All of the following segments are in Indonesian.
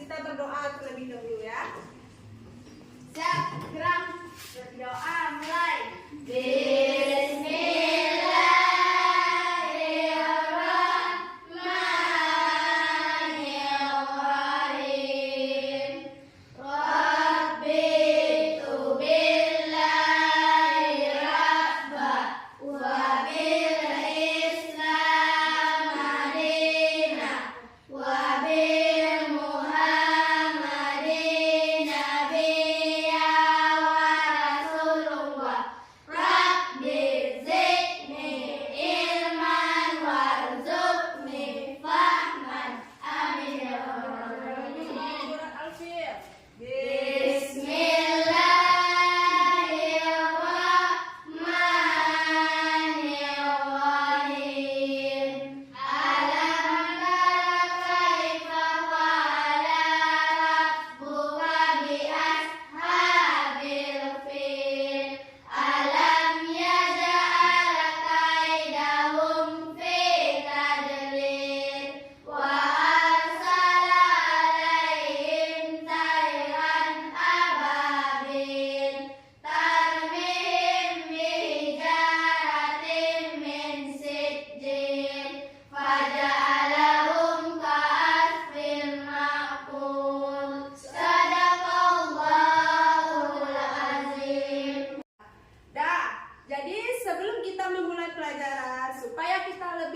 kita berdoa terlebih dahulu ya. Siap, gerak. Berdoa mulai.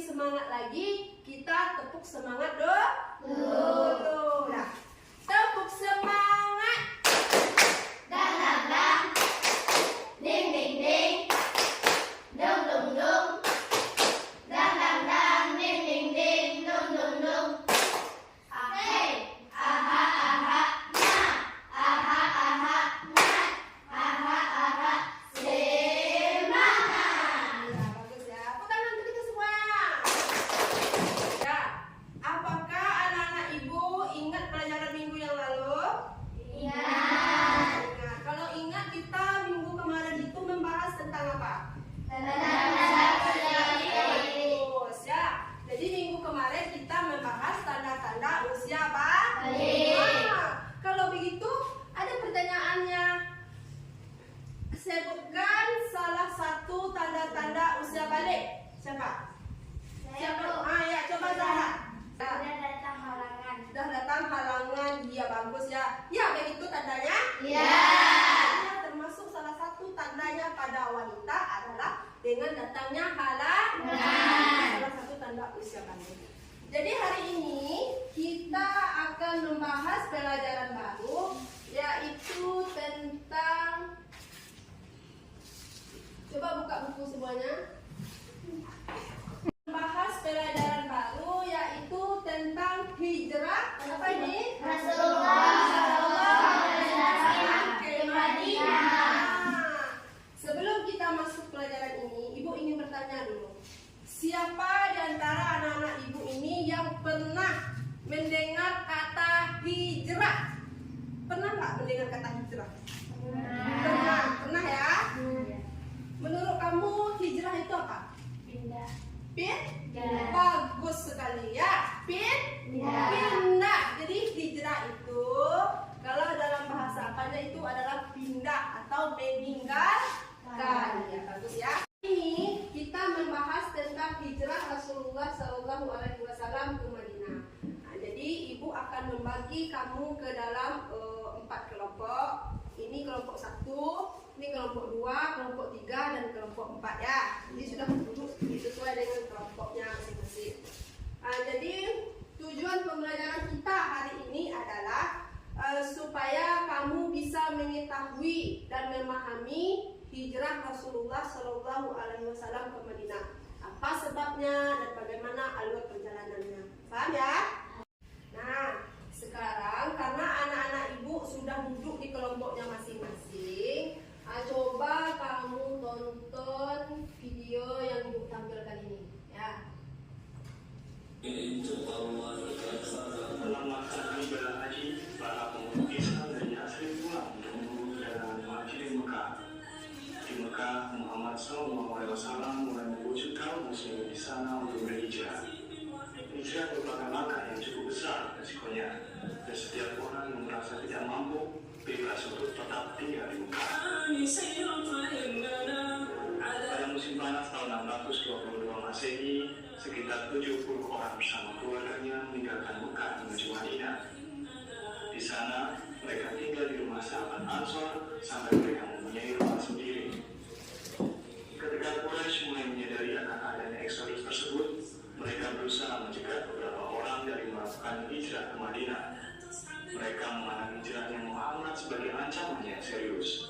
Semangat lagi, kita tepuk semangat dulu. Nah, tepuk semangat. Dang dang dang, ding ding ding, dung dung dung, dang dang dang, ding ding ding, dung dung dung. Hey, aha aha na, aha aha na, aha aha semangat. Ya, bagus ya. Tepuk tangan untuk kita semua. Ya, apakah anak-anak ibu ingat pelajaran minggu yang lalu? Ingat. Nah, kalau ingat kita minggu kemarin itu membahas tentang apa? Tanda-tanda usia. Bagus ya. Jadi minggu kemarin kita membahas tanda-tanda usia apa? Balik. Nah, kalau begitu ada pertanyaannya. Sebutkan salah satu tanda-tanda usia balik. Siapa? Siapa? Ya, coba Zahra. Sudah datang halangan. Sudah datang halangan, dia bagus ya. Ya, begitu tandanya? Ya. Ya, termasuk salah satu tandanya pada wanita adalah dengan datangnya halangan. Salah satu tanda usia balik. Jadi hari ini kita akan membahas pelajaran baru, yaitu tentang, coba buka buku semuanya. Membahas pelajaran baru yaitu tentang hijrah. Apa ini? Rasulullah ke Madinah. Sebelum kita masuk pelajaran ini, ibu ingin bertanya dulu. Siapa di antara anak-anak ibu ini yang pernah mendengar kata hijrah? Pernah nggak mendengar kata hijrah? Pernah ya? Menurut kamu hijrah itu apa? Pindah. Pindah. Bagus sekali ya. Pindah. Jadi hijrah itu kalau dalam bahasa apanya itu adalah pindah atau meninggalkan. Ya, bagus ya. Ini kita membahas tentang hijrah Rasulullah SAW ke Madinah. Nah, jadi ibu akan membagi kamu ke dalam 4 kelompok. Ini kelompok 1, ini kelompok 2, kelompok 3, dan kelompok 4 ya. Jadi sudah duduk sesuai dengan kelompoknya masing-masing. Nah, jadi tujuan pembelajaran kita hari ini adalah supaya kamu bisa mengetahui dan memahami hijrah Rasulullah SAW ke Madinah. Apa sebabnya dan bagaimana alur perjalanannya. Paham ya? Nah, sekarang karena anak-anak ibu sudah duduk di kelompoknya masing-masing, coba kamu tonton video yang ibu tampilkan ini ya. Dalam melaksanakan ibadah haji, para pemudik Islam dari asli pulang untuk menuju perjalanan haji di Mekah. Di Mekah, Muhammad SAW mulai membujuk kaum muslim di sana untuk berhijrah. Hijrah merupakan langkah yang cukup besar resikonya. Masehi, sekitar 70 orang bersama keluarganya meninggalkan Mekah menuju Madinah. Di sana, mereka tinggal di rumah sahabat Ansor sampai mereka mempunyai rumah sendiri. Ketika Quraisy mulai menyadari akan adanya eksodus tersebut, mereka berusaha mencegah beberapa orang dari melakukan hijrah ke Madinah. Mereka memandang hijrahnya Muhammad sebagai ancaman yang serius.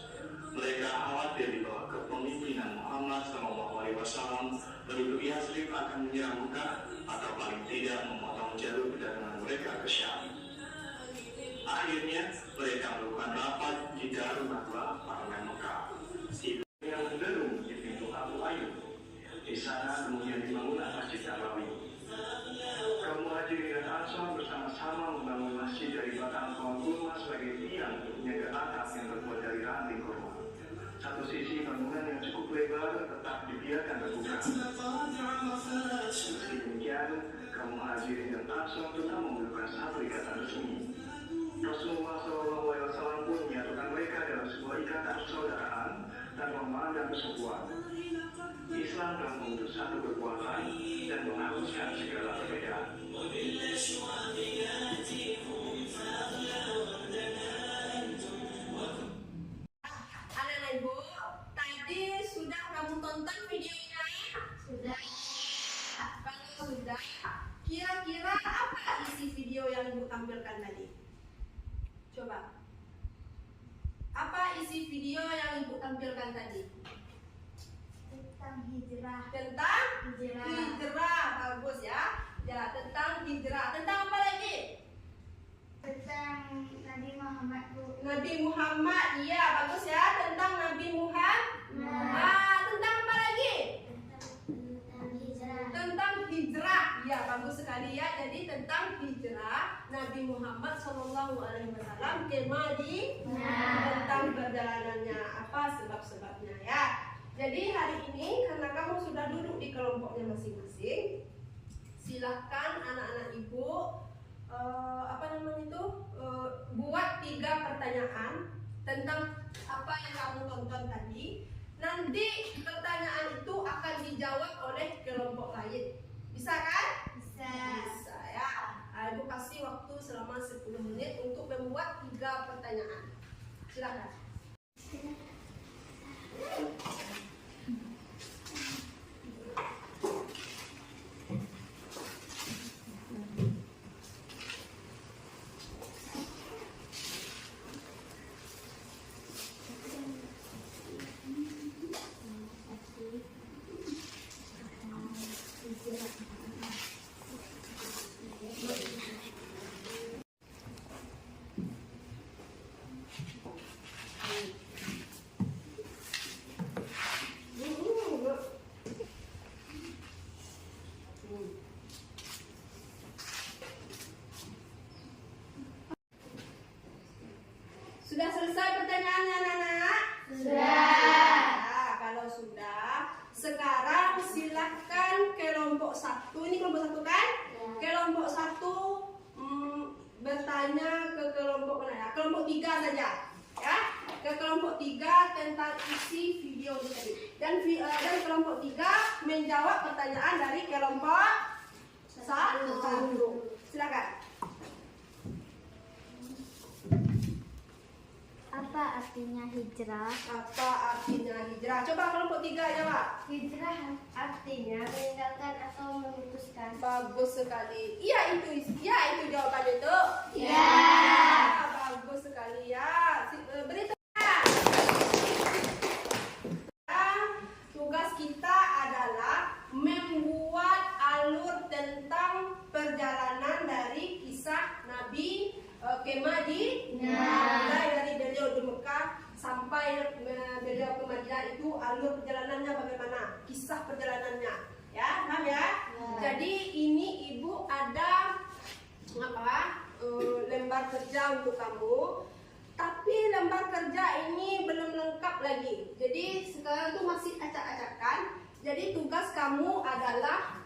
Mereka khawatir di bawah kepemimpinan Muhammad SAW, penduduk Yathrib akan menyerang Mekah atau paling tidak memotong jalur perdagangan mereka ke Syam. Akhirnya, mereka melakukan rapat di Darul Nadwa, Parlemen Mekah. Ibu yang menderung di pintu Abu Ayyub. Di sana kemudian dibangunlah Masjid Nabawi. Kaum Muhajirin dan Ansor bersama-sama membangun masjid dari batang pohon kurma sebagai tiang untuk menjaga atap yang terbuat dari ranting kurma. Satu sisi bangunan yang cukup lebar tetap dibiarkan terbuka. Meski demikian, kaum Muhajirin dan Ansor tetap membutuhkan satu ikatan resmi. Rasulullah SAW pun menyatukan mereka dalam sebuah ikatan persaudaraan dan memandang persekutuan. Islam telah membentuk satu kekuatan dan menghapuskan segala perbedaan. Anak-anak ibu, tadi sudah kamu tonton videonya? Sudah. Kalau sudah, kira-kira apa isi video yang ibu tampilkan tadi? Coba. Apa isi video yang ibu tampilkan tadi? Tentang hijrah. Tentang Hijrah. hijrah, bagus ya. Ya, tentang hijrah. Tentang apa lagi? Tentang Nabi Muhammad, Bu. Nabi Muhammad, iya bagus ya. Tentang Nabi Muhammad. Tentang apa lagi? Tentang hijrah. Tentang hijrah, ya bagus sekali ya. Jadi tentang hijrah Nabi Muhammad SAW ke Madinah, tentang perjalanannya, apa sebab-sebabnya ya. Jadi hari ini karena kamu sudah duduk di kelompoknya masing-masing, silahkan anak-anak ibu buat 3 pertanyaan tentang apa yang kamu tonton tadi. Nanti pertanyaan itu akan dijawab oleh kelompok lain. Bisa kan? Bisa. Bisa ya. Ibu kasih waktu selama 10 menit untuk membuat 3 pertanyaan. Silakan. Sudah selesai pertanyaannya, anak-anak? Sudah. Ya, kalau sudah, sekarang silahkan kelompok 1. Ini kelompok 1 kan? Ya. Kelompok 1 bertanya ke kelompok mana ya? Kelompok 3 saja, ya. Ke kelompok 3 tentang isi video ini tadi. Dan kelompok 3 menjawab pertanyaan dari kelompok 1. Silakan. Apa artinya hijrah? Apa artinya hijrah? Coba kelompok 3 jawab. Hijrah artinya meninggalkan atau memutuskan. Bagus sekali. Iya itu jawabannya itu. Ya. Bagus sekali ya. Beritahu. Tugas kita adalah membuat alur tentang perjalanan dari kisah Nabi ke Madinah. Mulai dari beliau di Mekah sampai beliau ke Madinah itu alur perjalanannya bagaimana? Kisah perjalanannya. Ya, paham ya? Jadi ini ibu ada lembar kerja untuk kamu. Tapi lembar kerja ini belum lengkap lagi. Jadi sekarang tuh masih acak-acakan. Jadi tugas kamu adalah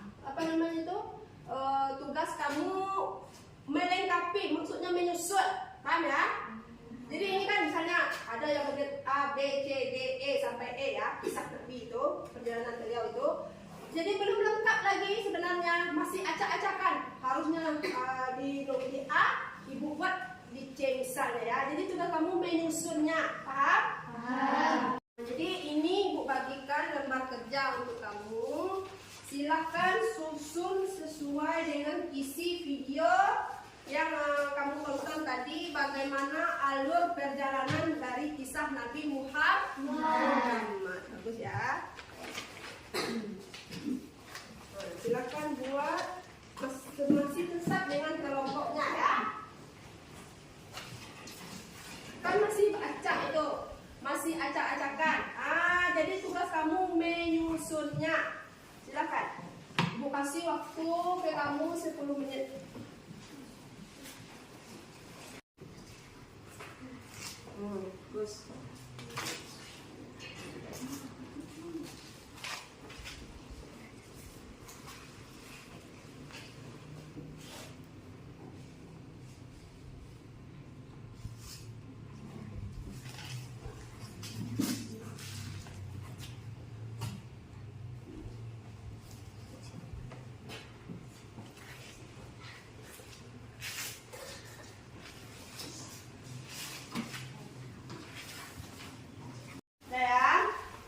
tugas kamu melengkapi, maksudnya menyusun, paham ya? Jadi ini kan misalnya ada yang bagian A, B, C, D, E sampai E ya, kisah Nabi itu, perjalanan beliau itu. Jadi belum lengkap lagi sebenarnya, masih acak-acakan. Harusnya di nomor A, ibu buat di C misalnya ya. Jadi coba kamu menyusunnya, paham? Paham. Jadi ini ibu bagikan lembar kerja untuk kamu. Silahkan susun sesuai dengan isi video yang kamu tonton tadi, bagaimana alur perjalanan dari kisah Nabi Muhammad. Bagus ya. Silakan buat masih tetap dengan kelompoknya ya. Kan masih acak itu, masih acak-acakan. Jadi tugas kamu menyusunnya. Silakan. Ibu kasih waktu ke kamu 10 menit. Terus.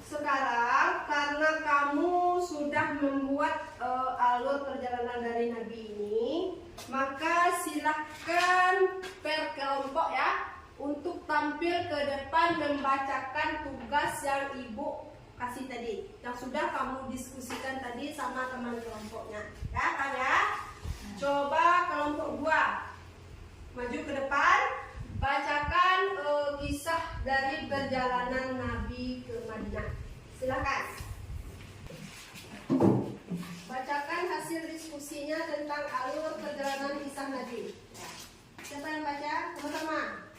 Sekarang karena kamu sudah membuat alur perjalanan dari Nabi ini, maka silakan per kelompok ya untuk tampil ke depan membacakan tugas yang ibu kasih tadi, yang sudah kamu diskusikan tadi sama teman kelompoknya. Ya kan ya? Coba kelompok 2 maju ke depan. Bacakan kisah dari perjalanan Nabi ke Madinah. Silakan. Bacakan hasil diskusinya tentang alur perjalanan kisah Nabi. Ya. Siapa yang baca? Sama-sama.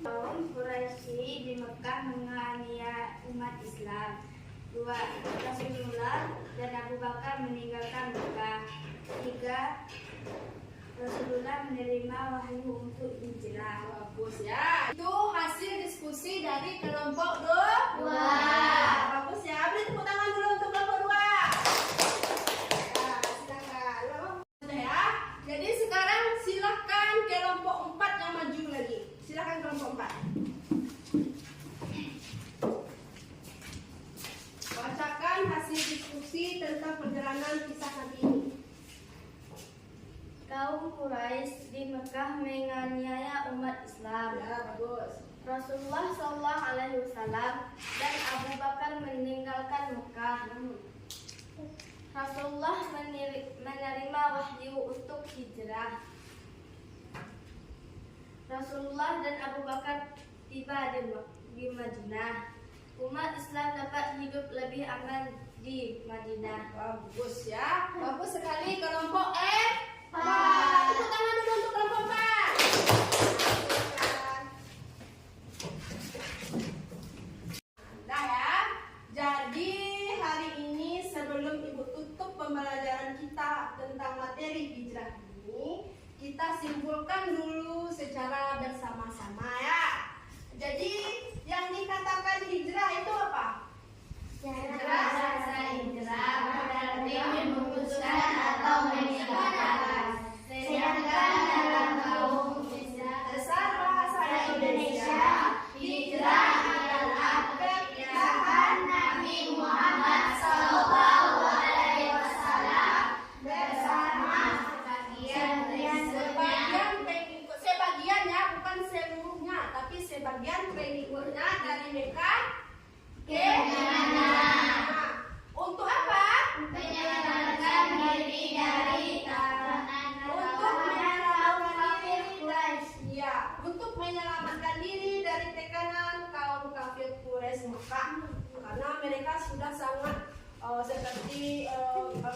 Kaum Quraisy di Mekah menganiaya umat Islam. 2. Rasulullah dan Abu Bakar meninggalkan Mekah. 3. Rasulullah menerima wahyu untuk hijrah. Bagus ya. Itu hasil diskusi dari kelompok 2. Bagus ya. Beri tepuk tangan dulu untuk kelompok 2. Silakan. Sudah ya. Jadi sekarang silakan kelompok 4 yang maju lagi. Silakan kelompok 4. Bacakan hasil diskusi tentang perjalanan kisah Nabi ini. Kaum Quraisy di Mekah menganiaya umat Islam. Ya, bagus. Rasulullah SAW dan Abu Bakar meninggalkan Mekah. Rasulullah menerima wahyu untuk hijrah. Rasulullah dan Abu Bakar tiba di Madinah. Umat Islam dapat hidup lebih aman di Madinah. Bagus ya. Bagus sekali kelompok Tepuk tangan dulu untuk kelompok 4. Nah ya. Jadi hari ini sebelum ibu tutup pembelajaran kita tentang materi hijrah ini, kita simpulkan dulu secara bersama-sama ya. Jadi yang dikatakan hijrah itu apa? Hijrah berarti memutuskan atau meninggalkan. Sedangkan dalam kaum Besar bahasa Indonesia, hijrah adalah perpindahan Nabi Muhammad SAW bersama sebagian ya, bukan seluruhnya, tapi sebagian pengikutnya dari Mekah ke Madinah. Untuk apa? menyelamatkan diri dari untuk menyelamatkan diri dari tekanan kaum kafir Quraisy Mekah, karena mereka sudah sangat seperti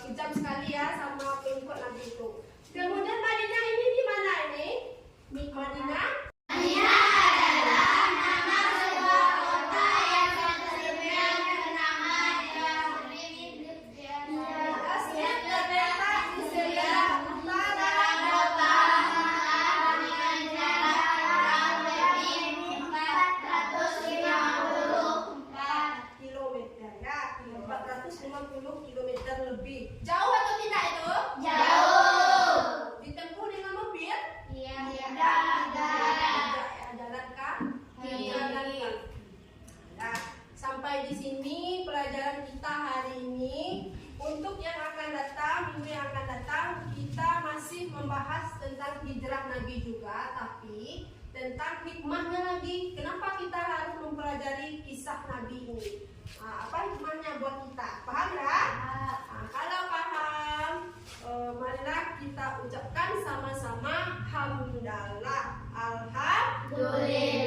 kejam sekali ya sama pengikut Nabi itu. Kemudian Madinah ini di mana ini? Madinah adalah nama sebuah kota yang terkenal Jalankan. Nah, sampai di sini pelajaran kita hari ini. Untuk yang akan datang, minggu yang akan datang, kita masih membahas tentang hijrah Nabi juga, tapi tentang hikmahnya lagi. Kenapa kita harus mempelajari kisah Nabi ini? Apa hikmahnya buat kita? Paham ya? Kalau paham, marilah kita ucapkan sama-sama hamdalah. Alhamdulillah.